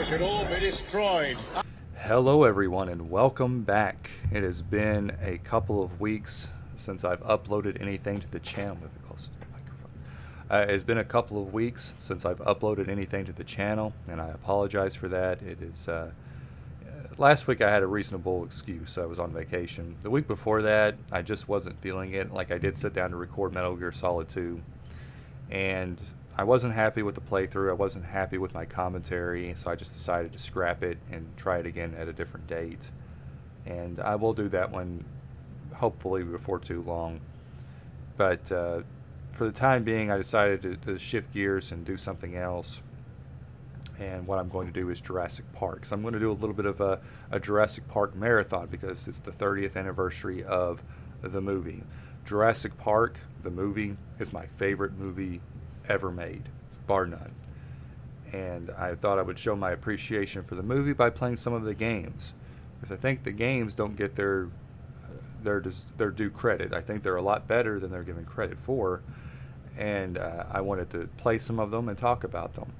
Should all be destroyed. Hello, everyone, and welcome back. It has been a couple of weeks since I've uploaded anything to the channel. Move it closer to the microphone. It's been a couple of weeks since I've uploaded anything to the channel, and I apologize for that. It is last week I had a reasonable excuse. I was on vacation. The week before that, I just wasn't feeling it. Like, I did sit down to record Metal Gear Solid 2, and I wasn't happy with the playthrough. I wasn't happy with my commentary, so I just decided to scrap it and try it again at a different date. And I will do that one hopefully before too long. But for the time being, I decided to shift gears and do something else. And what I'm going to do is Jurassic Park. So I'm going to do a little bit of a Jurassic Park marathon because it's the 30th anniversary of the movie. Jurassic Park, the movie, is my favorite movie ever made, bar none. And I thought I would show my appreciation for the movie by playing some of the games, because I think the games don't get their due credit. I think they're a lot better than they're given credit for, and I wanted to play some of them and talk about them.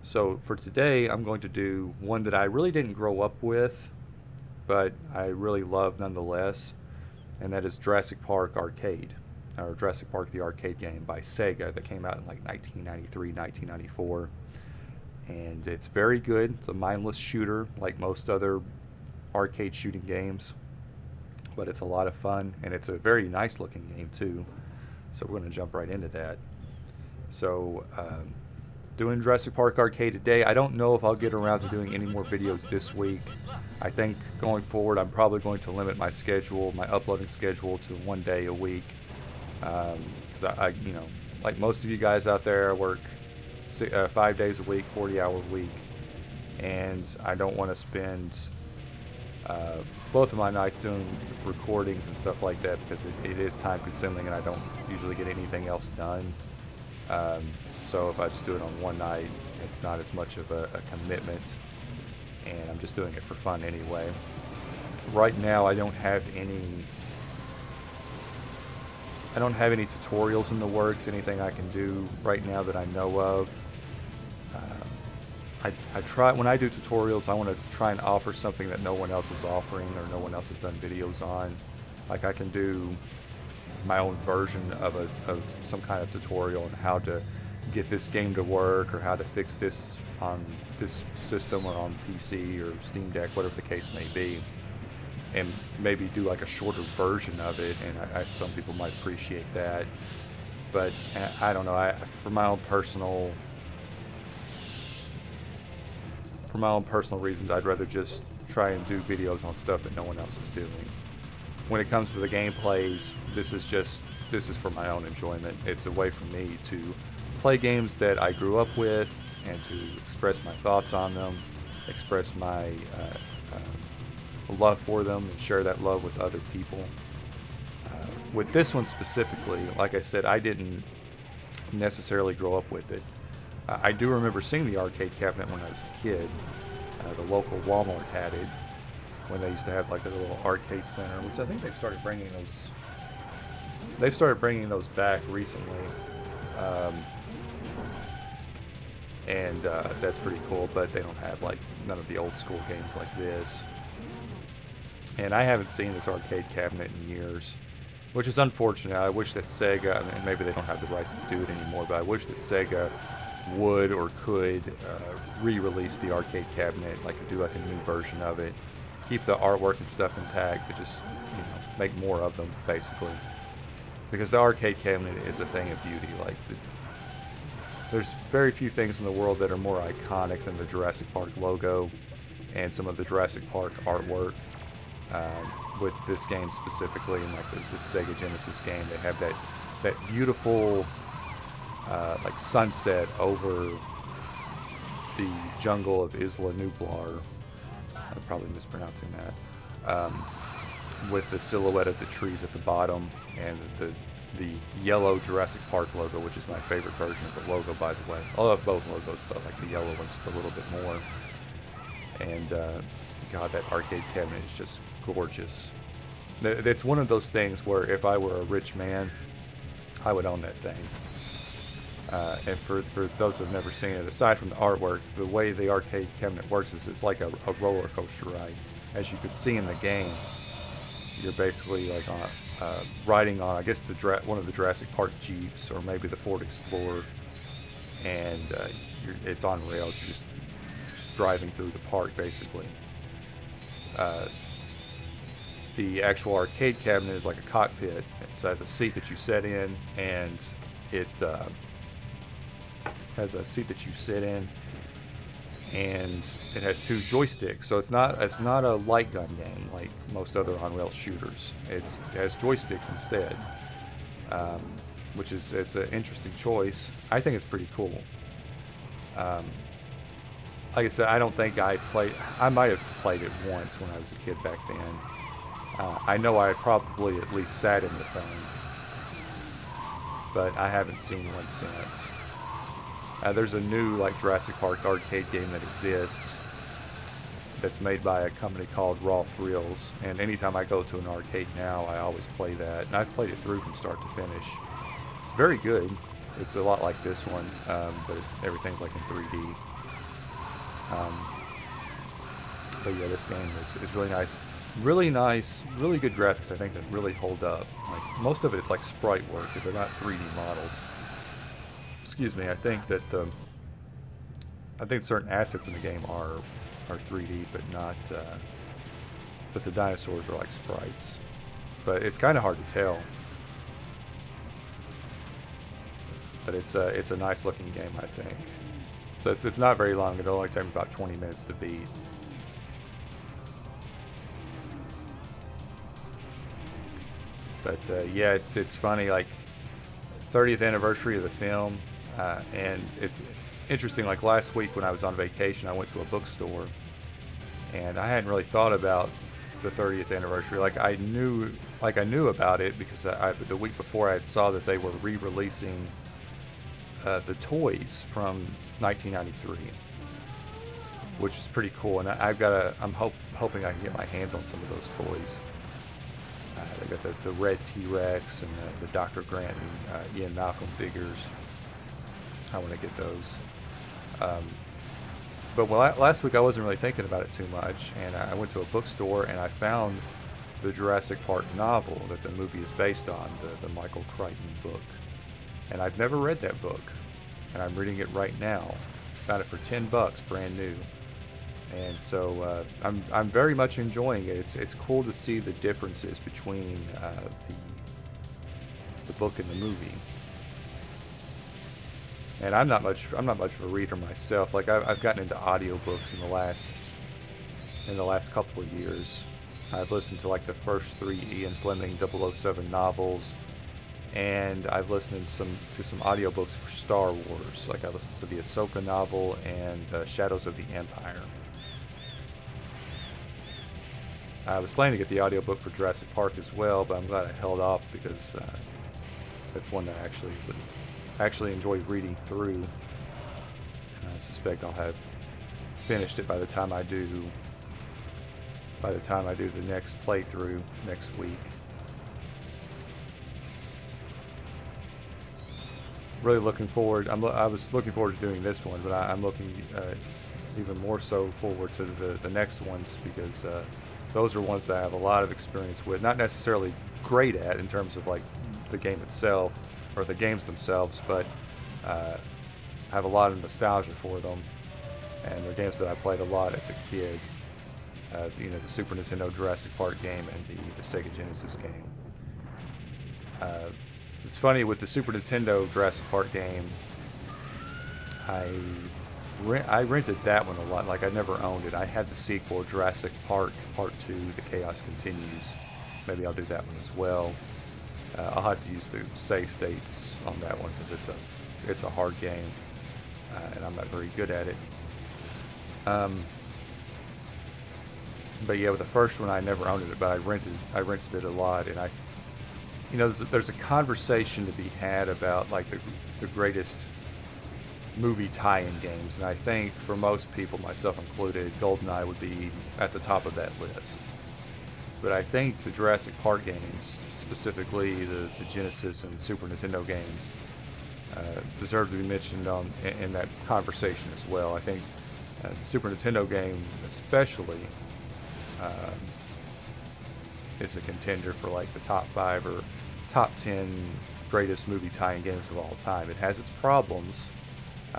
So for today, I'm going to do one that I really didn't grow up with, but I really love nonetheless, and that is Jurassic Park Arcade, or Jurassic Park the arcade game by Sega that came out in like 1993, 1994. And it's very good. It's a mindless shooter like most other arcade shooting games, but it's a lot of fun, and it's a very nice looking game too. So we're going to jump right into that. So doing Jurassic Park Arcade today. I don't know if I'll get around to doing any more videos this week. I think going forward I'm probably going to limit my schedule, my uploading schedule, to one day a week. Because I, you know, like most of you guys out there, I work 5 days a week, 40-hour week, and I don't want to spend both of my nights doing recordings and stuff like that, because it is time consuming and I don't usually get anything else done. So if I just do it on one night, it's not as much of a commitment, and I'm just doing it for fun anyway. Right now I don't have any tutorials in the works, anything I can do right now that I know of. I try, when I do tutorials, I want to try and offer something that no one else is offering or no one else has done videos on. Like, I can do my own version of some kind of tutorial on how to get this game to work, or how to fix this on this system or on PC or Steam Deck, whatever the case may be, and maybe do like a shorter version of it, and some people might appreciate that. But I don't know, for my own personal reasons, I'd rather just try and do videos on stuff that no one else is doing. When it comes to the gameplays, this is for my own enjoyment. It's a way for me to play games that I grew up with and to express my thoughts on them, express my love for them, and share that love with other people. With this one specifically, like I said, I didn't necessarily grow up with it. I do remember seeing the arcade cabinet when I was a kid. The local Walmart had it when they used to have like a little arcade center, which I think they've started bringing those. They've started bringing those back recently, and that's pretty cool. But they don't have like none of the old school games like this. And I haven't seen this arcade cabinet in years, which is unfortunate. I wish that Sega, and maybe they don't have the rights to do it anymore, but I wish that Sega would or could re-release the arcade cabinet, do like a new version of it, keep the artwork and stuff intact, but just, you know, make more of them, basically. Because the arcade cabinet is a thing of beauty. There's very few things in the world that are more iconic than the Jurassic Park logo and some of the Jurassic Park artwork. With this game specifically, and like the Sega Genesis game, they have that beautiful like sunset over the jungle of Isla Nublar. I'm probably mispronouncing that. With the silhouette of the trees at the bottom, and the yellow Jurassic Park logo, which is my favorite version of the logo, by the way. I love both logos, but like the yellow one's a little bit more. And God, that arcade cabinet is just gorgeous. It's one of those things where if I were a rich man, I would own that thing. And for those who have never seen it, aside from the artwork, the way the arcade cabinet works is it's like a roller coaster ride. As you can see in the game, you're basically like on riding on, I guess, one of the Jurassic Park Jeeps, or maybe the Ford Explorer, and it's on rails. You're just driving through the park, basically. The actual arcade cabinet is like a cockpit. It has a seat that you sit in, and it has a seat that you sit in, and it has two joysticks. So it's not a light gun game like most other on-rail shooters. It has joysticks instead, which is it's an interesting choice. I think it's pretty cool. Like I said, I don't think I might have played it once when I was a kid back then. I know I probably at least sat in the thing, but I haven't seen one since. There's a new like Jurassic Park arcade game that exists that's made by a company called Raw Thrills, and anytime I go to an arcade now, I always play that, and I've played it through from start to finish. It's very good. It's a lot like this one, but everything's like in 3D. But yeah, this game is really nice. Really nice, really good graphics, I think, that really hold up. Like, most of it's like sprite work, they're not 3D models. Excuse me, I think certain assets in the game are 3D, but not, but the dinosaurs are like sprites. But it's kind of hard to tell. But it's a nice looking game, I think. So it's not very long, it'll only take me about 20 minutes to beat. But yeah, it's funny, like 30th anniversary of the film, and it's interesting. Like last week when I was on vacation, I went to a bookstore, and I hadn't really thought about the 30th anniversary. Like I knew about it because the week before I saw that they were re-releasing the toys from 1993, which is pretty cool. And I'm hoping I can get my hands on some of those toys. They got the red T-Rex and the Dr. Grant and Ian Malcolm figures. I want to get those. But last week I wasn't really thinking about it too much, and I went to a bookstore and I found the Jurassic Park novel that the movie is based on, the Michael Crichton book. And I've never read that book, and I'm reading it right now. Found it for $10, brand new. And so I'm very much enjoying it. It's cool to see the differences between the book and the movie. And I'm not much of a reader myself. Like I've gotten into audiobooks in the last couple of years. I've listened to like the first 3 Ian Fleming 007 novels, and I've listened to some audiobooks for Star Wars. Like I listened to the Ahsoka novel and Shadows of the Empire. I was planning to get the audiobook for Jurassic Park as well, but I'm glad I held off because it's one that I actually enjoy reading through. And I suspect I'll have finished it by the time I do the next playthrough next week. Really looking forward. I was looking forward to doing this one, but I'm looking even more so forward to the next ones, because those are ones that I have a lot of experience with. Not necessarily great at in terms of like the game itself or the games themselves, but I have a lot of nostalgia for them, and they're games that I played a lot as a kid. The Super Nintendo Jurassic Park game and the Sega Genesis game. It's funny, with the Super Nintendo Jurassic Park game, I rented that one a lot. Like I never owned it. I had the sequel, Jurassic Park Part 2, The Chaos Continues. Maybe I'll do that one as well. I'll have to use the save states on that one because it's a hard game, and I'm not very good at it. But yeah, with the first one I never owned it, but I rented it a lot, and there's a conversation to be had about like the greatest movie tie-in games, and I think for most people, myself included, GoldenEye would be at the top of that list. But I think the Jurassic Park games, specifically the Genesis and Super Nintendo games, deserve to be mentioned in that conversation as well. I think the Super Nintendo game, especially, um, is a contender for like the top 5 or top 10 greatest movie tie-in games of all time. It has its problems,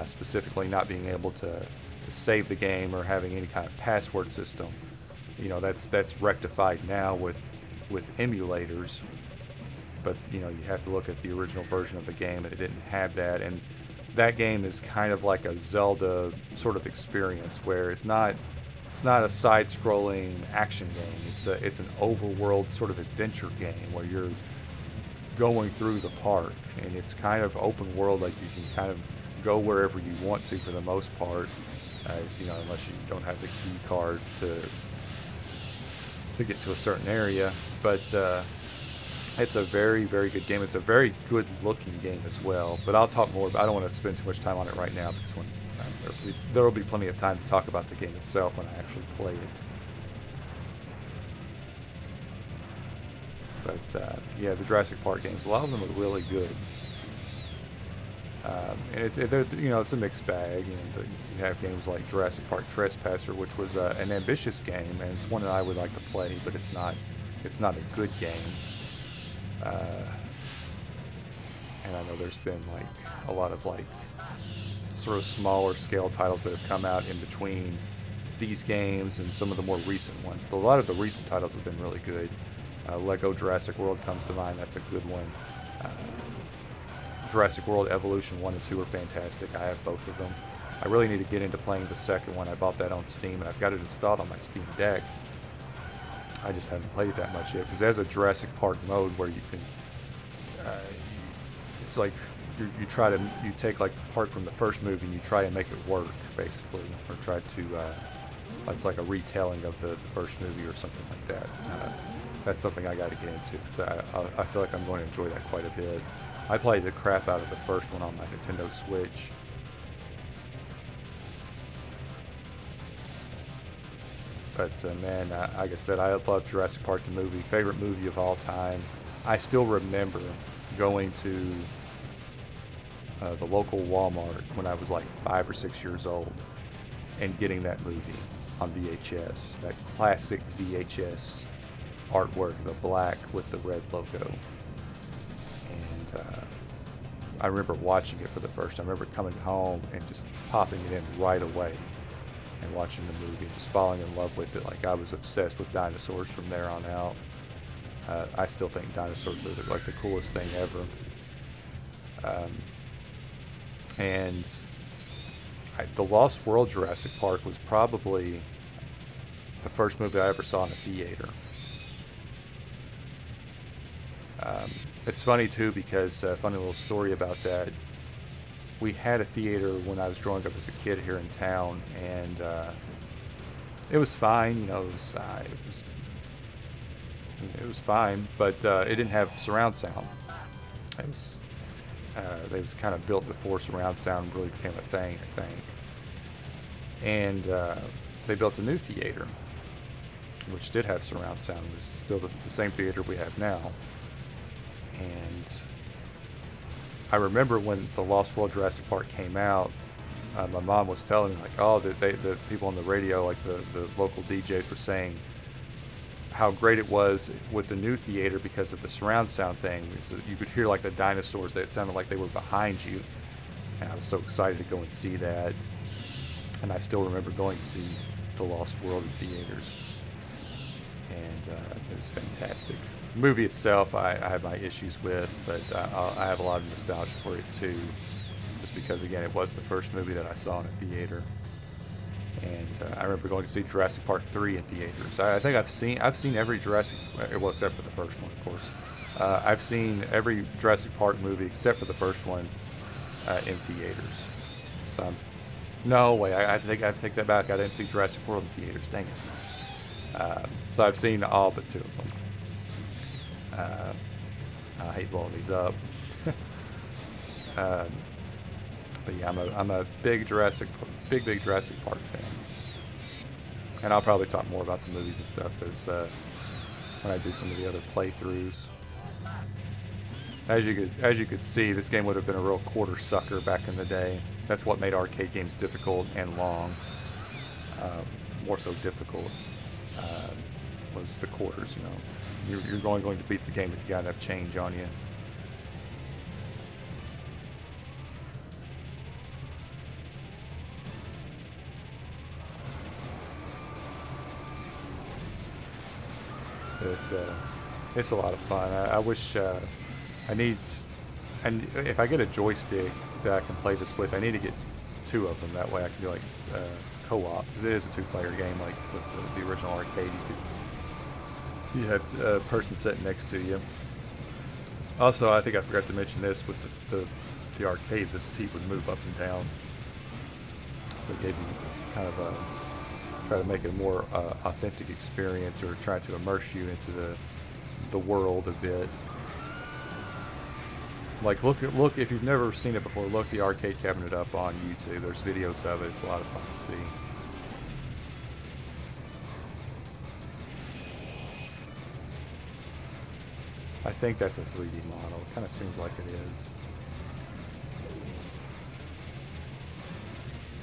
specifically not being able to save the game or having any kind of password system. You know, that's rectified now with emulators, but you know, you have to look at the original version of the game and it didn't have that. And that game is kind of like a Zelda sort of experience, where it's not a side-scrolling action game. It's an overworld sort of adventure game where you're going through the park, and it's kind of open world, like you can kind of go wherever you want to for the most part, as you know, unless you don't have the key card to get to a certain area. But it's a very, very good game. It's a very good looking game as well, but I'll talk more. I don't want to spend too much time on it right now, because when there will be plenty of time to talk about the game itself when I actually play it. But yeah, the Jurassic Park games, a lot of them are really good. And you know, it's a mixed bag. You have games like Jurassic Park Trespasser, which was an ambitious game, and it's one that I would like to play, but it's not a good game. And I know there's been like a lot of like sort of smaller scale titles that have come out in between these games and some of the more recent ones. A lot of the recent titles have been really good. Lego Jurassic World comes to mind. That's a good one. Jurassic World Evolution 1 and 2 are fantastic. I have both of them. I really need to get into playing the second one. I bought that on Steam, and I've got it installed on my Steam Deck. I just haven't played it that much yet, because there's a Jurassic Park mode where you can, it's like you take like the part from the first movie and you try and make it work, basically, or try to, it's like a retelling of the first movie or something like that. That's something I got to get into, because I feel like I'm going to enjoy that quite a bit. I played the crap out of the first one on my Nintendo Switch. But man, like I said, I love Jurassic Park the movie. Favorite movie of all time. I still remember going to the local Walmart when I was like 5 or 6 years old and getting that movie on VHS. That classic VHS artwork, the black with the red logo. And I remember watching it for the first time. I remember coming home and just popping it in right away and watching the movie, just falling in love with it. Like, I was obsessed with dinosaurs from there on out. I still think dinosaurs are like the coolest thing ever. And the Lost World Jurassic Park was probably the first movie I ever saw in a theater. It's funny too, because funny little story about that. We had a theater when I was growing up as a kid here in town, and it was fine. You know, it was fine, but it didn't have surround sound. It was kind of built before surround sound really became a thing, I think. And they built a new theater, which did have surround sound. It was still the same theater we have now. And I remember when the Lost World Jurassic Park came out, my mom was telling me, like, oh, the people on the radio, like the local DJs, were saying how great it was with the new theater because of the surround sound thing. So you could hear like the dinosaurs. That sounded like they were behind you. And I was so excited to go and see that. And I still remember going to see the Lost World in theaters. And it was fantastic. The movie itself, I have my issues with, but I have a lot of nostalgia for it too, just because, again, it was the first movie that I saw in a theater. And I remember going to see Jurassic Park 3 in theaters. I think I've seen every Jurassic, well, except for the first one, of course. I've seen every Jurassic Park movie except for the first one in theaters. So no way, I take that back. I didn't see Jurassic World in theaters. Dang it. So I've seen all but 2 of them. I hate blowing these up. But yeah, I'm a big Jurassic Park fan, and I'll probably talk more about the movies and stuff as when I do some of the other playthroughs. As you could see, this game would have been a real quarter sucker back in the day. That's what made arcade games difficult and long. More so difficult was the quarters. You're only going to beat the game if you got enough change on you. It's a lot of fun. I wish and if I get a joystick that I can play this with, I need to get two of them. That way I can do like co-op, because it is a two-player game. Like with the original arcade, you had a person sitting next to you. Also, I think I forgot to mention this with the arcade, the seat would move up and down, so it gave you kind of try to make it a more authentic experience, or try to immerse you into the world a bit. Like look if you've never seen it before, look the arcade cabinet up on YouTube. There's videos of it. It's a lot of fun to see. I think that's a 3D model. It kind of seems like it is.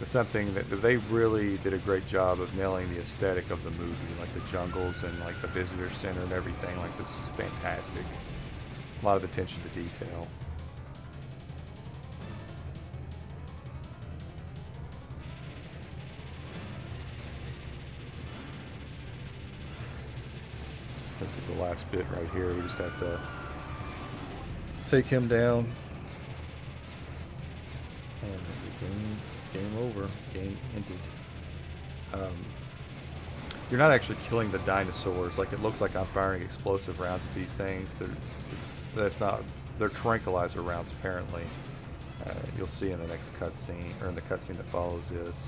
It's something that they really did a great job of nailing the aesthetic of the movie, like the jungles and like the visitor center and everything. Like, this is fantastic. A lot of attention to detail. This is the last bit right here. We just have to take him down. And game over. Game ended. You're not actually killing the dinosaurs. Like, it looks like I'm firing explosive rounds at these things. That's not. They're tranquilizer rounds, apparently. You'll see in the next cutscene, or in the cutscene that follows this.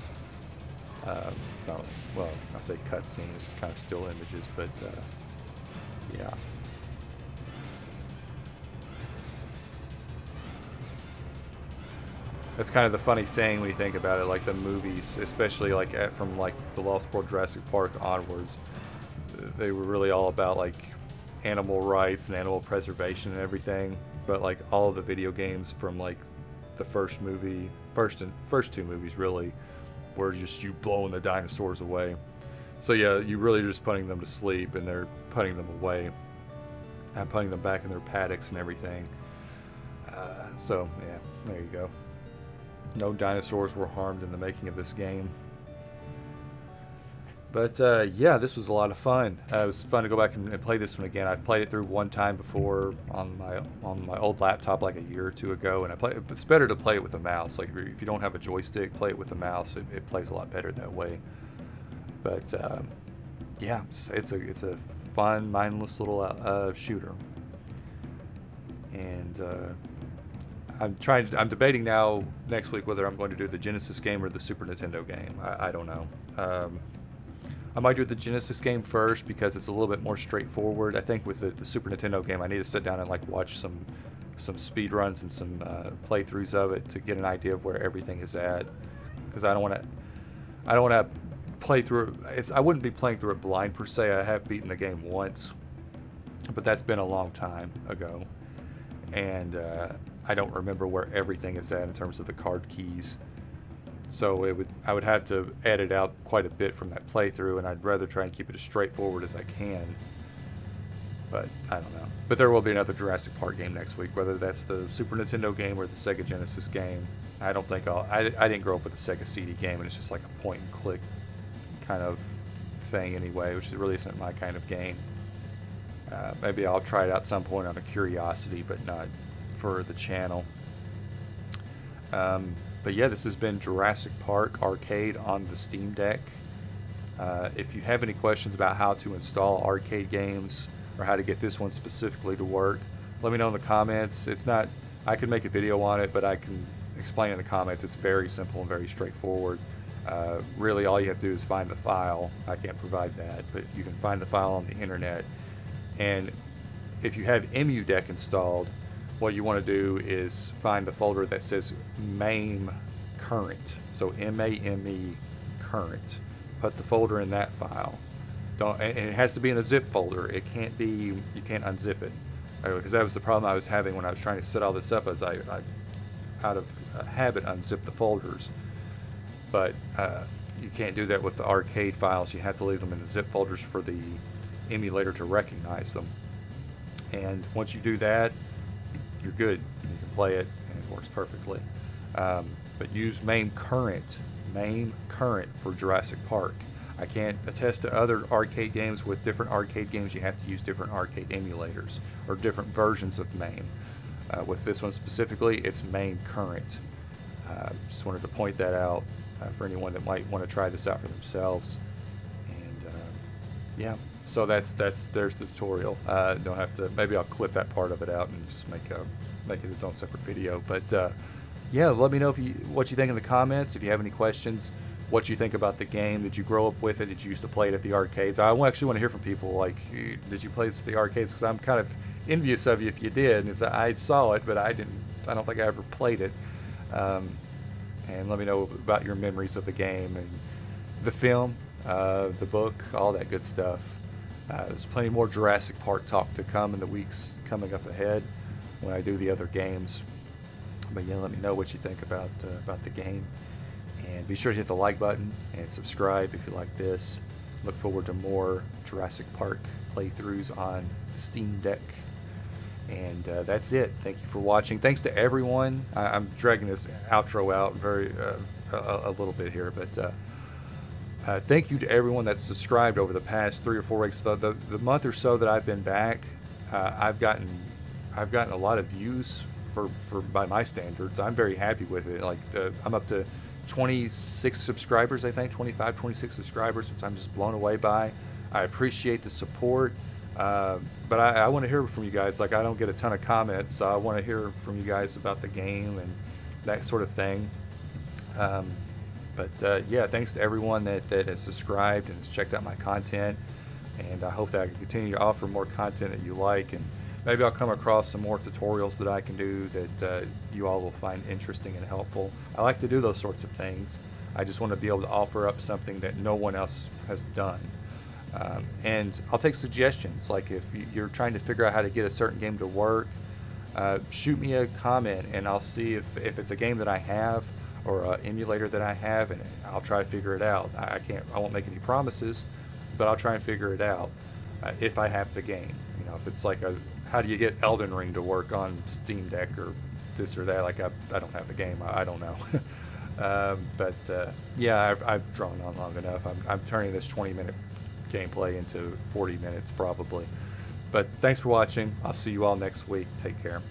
It's not, well, I say cutscene, it's kind of still images, but yeah. That's kind of the funny thing when you think about it, like the movies, especially like from like the Lost World Jurassic Park onwards, they were really all about like animal rights and animal preservation and everything. But like all of the video games from like the first movie, first two movies really, were just you blowing the dinosaurs away. So yeah, you really just putting them to sleep, and they're putting them away and putting them back in their paddocks and everything. So yeah, there you go. No dinosaurs were harmed in the making of this game. But yeah, this was a lot of fun. It was fun to go back and play this one again. I've played it through one time before on my old laptop like a year or two ago, and it's better to play it with a mouse. Like if you don't have a joystick, play it with a mouse. It plays a lot better that way. But yeah, it's a fun, mindless little shooter. And I'm debating now next week whether I'm going to do the Genesis game or the Super Nintendo game. I don't know. I might do the Genesis game first because it's a little bit more straightforward. I think with the Super Nintendo game, I need to sit down and like watch some speed runs and some playthroughs of it to get an idea of where everything is at. Because I don't want to play through it. I wouldn't be playing through it blind per se. I have beaten the game once, but that's been a long time ago, and I don't remember where everything is at in terms of the card keys. So I would have to edit out quite a bit from that playthrough, and I'd rather try and keep it as straightforward as I can. But I don't know. But there will be another Jurassic Park game next week, whether that's the Super Nintendo game or the Sega Genesis game. I don't think I didn't grow up with the Sega CD game, and it's just like a point and click kind of thing anyway, which really isn't my kind of game. Maybe I'll try it out at some point on a curiosity, but not for the channel. But yeah, this has been Jurassic Park Arcade on the Steam Deck. If you have any questions about how to install arcade games or how to get this one specifically to work, let me know in the comments. I could make a video on it, but I can explain in the comments. It's very simple and very straightforward. Really, all you have to do is find the file. I can't provide that, but you can find the file on the internet. And if you have EmuDeck installed, what you want to do is find the folder that says MAME current. So MAME current. Put the folder in that file. And it has to be in a zip folder. It can't be, you can't unzip it. because that was the problem I was having when I was trying to set all this up. As I out of habit, unzip the folders, but you can't do that with the arcade files. You have to leave them in the zip folders for the emulator to recognize them. And once you do that, you're good. You can play it, and it works perfectly. But use MAME Current for Jurassic Park. I can't attest to other arcade games. With different arcade games, you have to use different arcade emulators or different versions of MAME. With this one specifically, it's MAME Current. Just wanted to point that out for anyone that might want to try this out for themselves. And yeah, so there's the tutorial. Don't have to. Maybe I'll clip that part of it out and just make it its own separate video. But yeah, let me know what you think in the comments. If you have any questions, what you think about the game. Did you grow up with it? Did you used to play it at the arcades? I actually want to hear from people. Like, did you play this at the arcades? Because I'm kind of envious of you if you did. Because I saw it, but I don't think I ever played it. And let me know about your memories of the game and the film, the book, all that good stuff. There's plenty more Jurassic Park talk to come in the weeks coming up ahead when I do the other games. But yeah, let me know what you think about the game. And be sure to hit the like button and subscribe if you like this. Look forward to more Jurassic Park playthroughs on Steam Deck. And that's it. Thank you for watching. Thanks to everyone. I'm dragging this outro out a little bit here, but thank you to everyone that's subscribed over the past 3 or 4 weeks. The month or so that I've been back, I've gotten a lot of views for by my standards. I'm very happy with it. Like I'm up to 26 subscribers, I think 25, 26 subscribers, which I'm just blown away by. I appreciate the support. But I want to hear from you guys. Like, I don't get a ton of comments, so I want to hear from you guys about the game and that sort of thing. Yeah, thanks to everyone that has subscribed and has checked out my content, and I hope that I can continue to offer more content that you like, and maybe I'll come across some more tutorials that I can do that you all will find interesting and helpful. I like to do those sorts of things. I just want to be able to offer up something that no one else has done. And I'll take suggestions. Like if you're trying to figure out how to get a certain game to work, shoot me a comment and I'll see if it's a game that I have or an emulator that I have, and I'll try to figure it out. I won't make any promises, but I'll try and figure it out if I have the game. You know, if it's like how do you get Elden Ring to work on Steam Deck or this or that? Like I don't have the game. I don't know. Yeah, I've drawn on long enough. I'm turning this 20-minute gameplay into 40 minutes probably. But thanks for watching. I'll see you all next week. Take care.